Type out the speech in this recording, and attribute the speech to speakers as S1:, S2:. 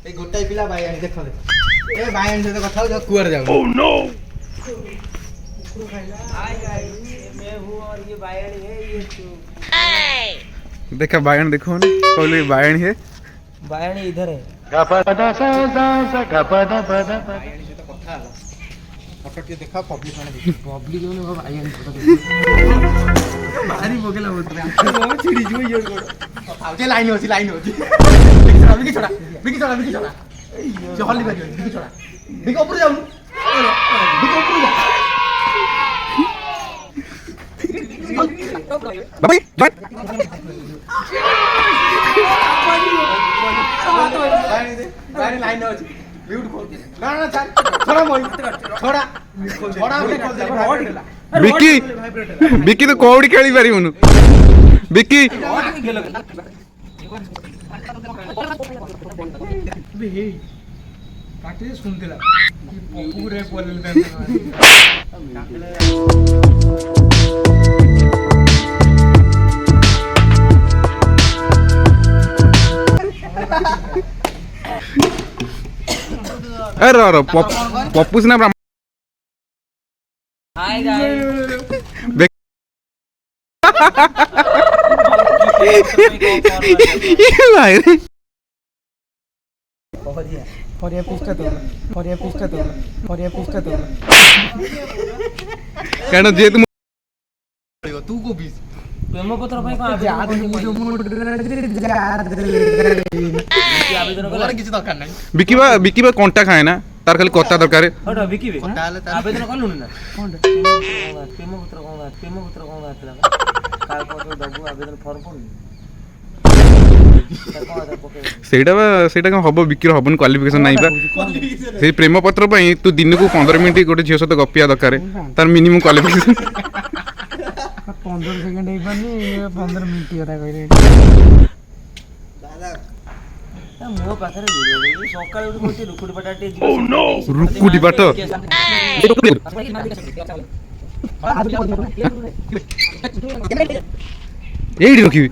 S1: ए गोटाई पिला बायाणी देख ए बायाणी से कथा हो कुआर जाऊ ओह नो हाय गाइस मैं हूं और ये बायाणी है ये
S2: देखा बायन देखो ना बोले बायन है
S1: बायाणी इधर है
S2: गपदा सा सा गपदा पदा
S1: बायाणी से तो कथा हला फोटो के देखा पब्लिक माने पब्लिक ने बायाणी फोटो देख भारी बोगेला होत रे बहुत छिड़ी जो ये आउते लाइन होती बिकी छोड़ा जो हल्ली कर बिकी छोड़ा बिकी ऊपर जाऊ बिकी ऊपर जा
S2: बाबा
S1: बायाणी लाइन होती म्यूट खोल ना चल छोड़ा मोई छोड़ा
S2: बिकी बिकी तो कौड़ी खेली पारी मनु बिकी
S1: काटे सुनतेला पूरे बोलले
S2: अरे अरे पप्पू से ना
S1: हाय गाइस परिया पिस्टा तो
S2: कहना जे तुम
S1: तू को बीस प्रेम पत्र भाई को आवेदन कर किसी दरकार नहीं
S2: बिकी बा कंटा खाए ना तार खाली कत्ता दरकार
S1: हटो बिकी बे आवेदन करलु ना कोन प्रेम पत्र कोन आतला काय को दबु आवेदन फॉर्म कोन
S2: ସେଇଟା କଣ ହବ ବିକିର ହବନି କ୍ୱାଲିଫିକେସନ ନାହିଁ ବା ସେଇ ପ୍ରେମ ପତ୍ର ପାଇଁ ତୁ ଦିନକୁ 15 ମିନିଟ୍ ଗୋଟେ ଝିଅ ସହିତ ଗପିବା ଦରକାର ତାର ମିନିମମ୍ କ୍ୱାଲିଫିକେସନ
S1: 15 ସେକେଣ୍ଡ ହେଇ पानी 15 ମିନିଟ୍ କଥା କହିଲେ ଦାଦା ମୋ ପାଖରେ ଭିडिଓ ଦେବି ସକାଳେ ଗୋଟେ କୋଟି ରୁକୁଡି ପାଟା ଟେ ଯିବ
S2: ରୁକୁଡି ପାଟ ଏଇଠି ରଖିବି